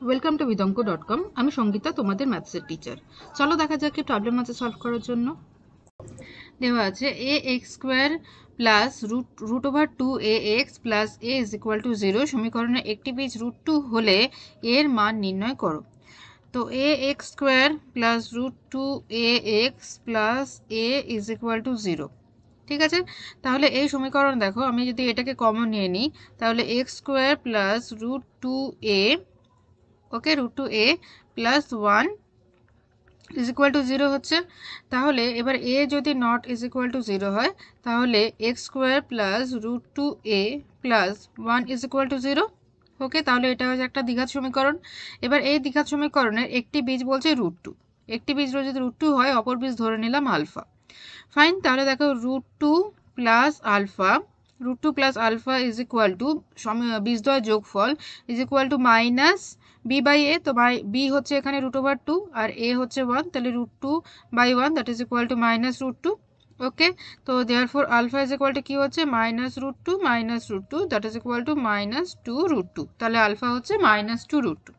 Welcome to vidonko.com। আমি সঙ্গীতা, তোমাদের ম্যাথসের teacher. চলো দেখা যাক কি প্রবলেম আছে সলভ করার জন্য। দেওয়া আছে a x square plus root over 2ax plus a is equal to 0 সমীকরণের একটি বীজ √2 হলে এর মান নির্ণয় করো। তো a x square plus √2ax plus a is equal to 0, ঠিক আছে। তাহলে এই সমীকরণ দেখো, আমি যদি এটাকে কমন নিয়ে নিই তাহলে x square plus √2a, okay, √2a plus 1 is equal to 0 হচ্ছে। তাহলে এবার a যদি নট ইজ ইকুয়াল টু 0 হয় তাহলে x square plus √2a plus 1 is equal to 0, ওকে। তাহলে এটা হচ্ছে একটা দ্বিঘাত সমীকরণ। এবার এই দ্বিঘাত সমীকরণের একটি বীজ বলছে √2, একটি বীজ যদি √2 হয় অপর বীজ ধরে নিলাম আলফা। ফাইন, তাহলে দেখো √2 plus alpha, √2 plus alpha is equal to বীজদ্বয় যোগফল is equal to minus b by a. তো বি হচ্ছে এখানে √2 আর এ হচ্ছে 1, তাহলে √2/1 that is equal to minus √2, okay. তো therefore alpha is equal to কি হচ্ছে -√2 দ্যাট ইজ ইকুয়াল টু -2√2, তাহলে আলফা হচ্ছে -2√2,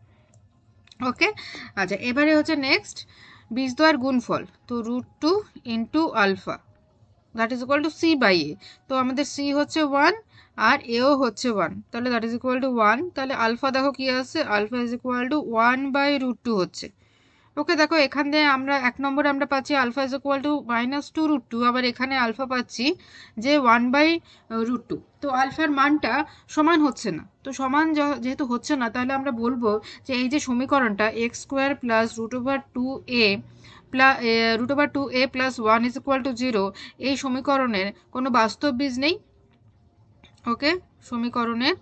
ওকে। আচ্ছা, এবারে হচ্ছে নেক্সট বীজদ্বয়ের গুণফল, তো √2 into alpha that is equal to c by a. তো আমাদের সি হচ্ছে 1 আর এও হচ্ছে 1, তাহলে দ্যাট ইজ ইকুয়াল টু 1। তাহলে আলফা দেখো কি আসছে, আলফা ইজ ইকুয়াল টু 1/√2 হচ্ছে, ওকে। দেখো এখান থেকে আমরা 1 নম্বরে আমরা পাচ্ছি আলফা ইজ ইকুয়াল টু -2√2, আবার এখানে আলফা পাচ্ছি যে 1/√2। তো আলফার মানটা সমান হচ্ছে না, তো সমান যেহেতু হচ্ছে না তাহলে আমরা বলবো যে এই যে সমীকরণটা x square plus √2a plus 1 is equal to 0, এই সমীকরণের কোনো বাস্তব বীজ নেই, ওকে। সমীকরণের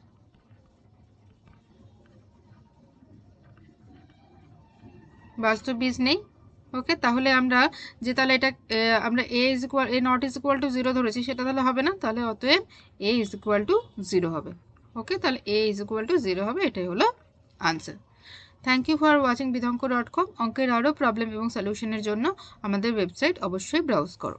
বাস্তব বীজ নেই, ওকে। তাহলে আমরা তাহলে এটা আমরা এ নট ইজ ইকুয়াল টু 0 ধরেছি, সেটা তাহলে হবে না, তাহলে অতএব এ ইজ ইকুয়াল টু 0 হবে, ওকে। তাহলে এ ইজ ইকুয়াল টু 0 হবে, এটাই হলো answer. Thank you for watching vidonko.com। অঙ্কের আরও প্রবলেম এবং সলিউশনের জন্য আমাদের ওয়েবসাইট অবশ্যই ব্রাউজ করো।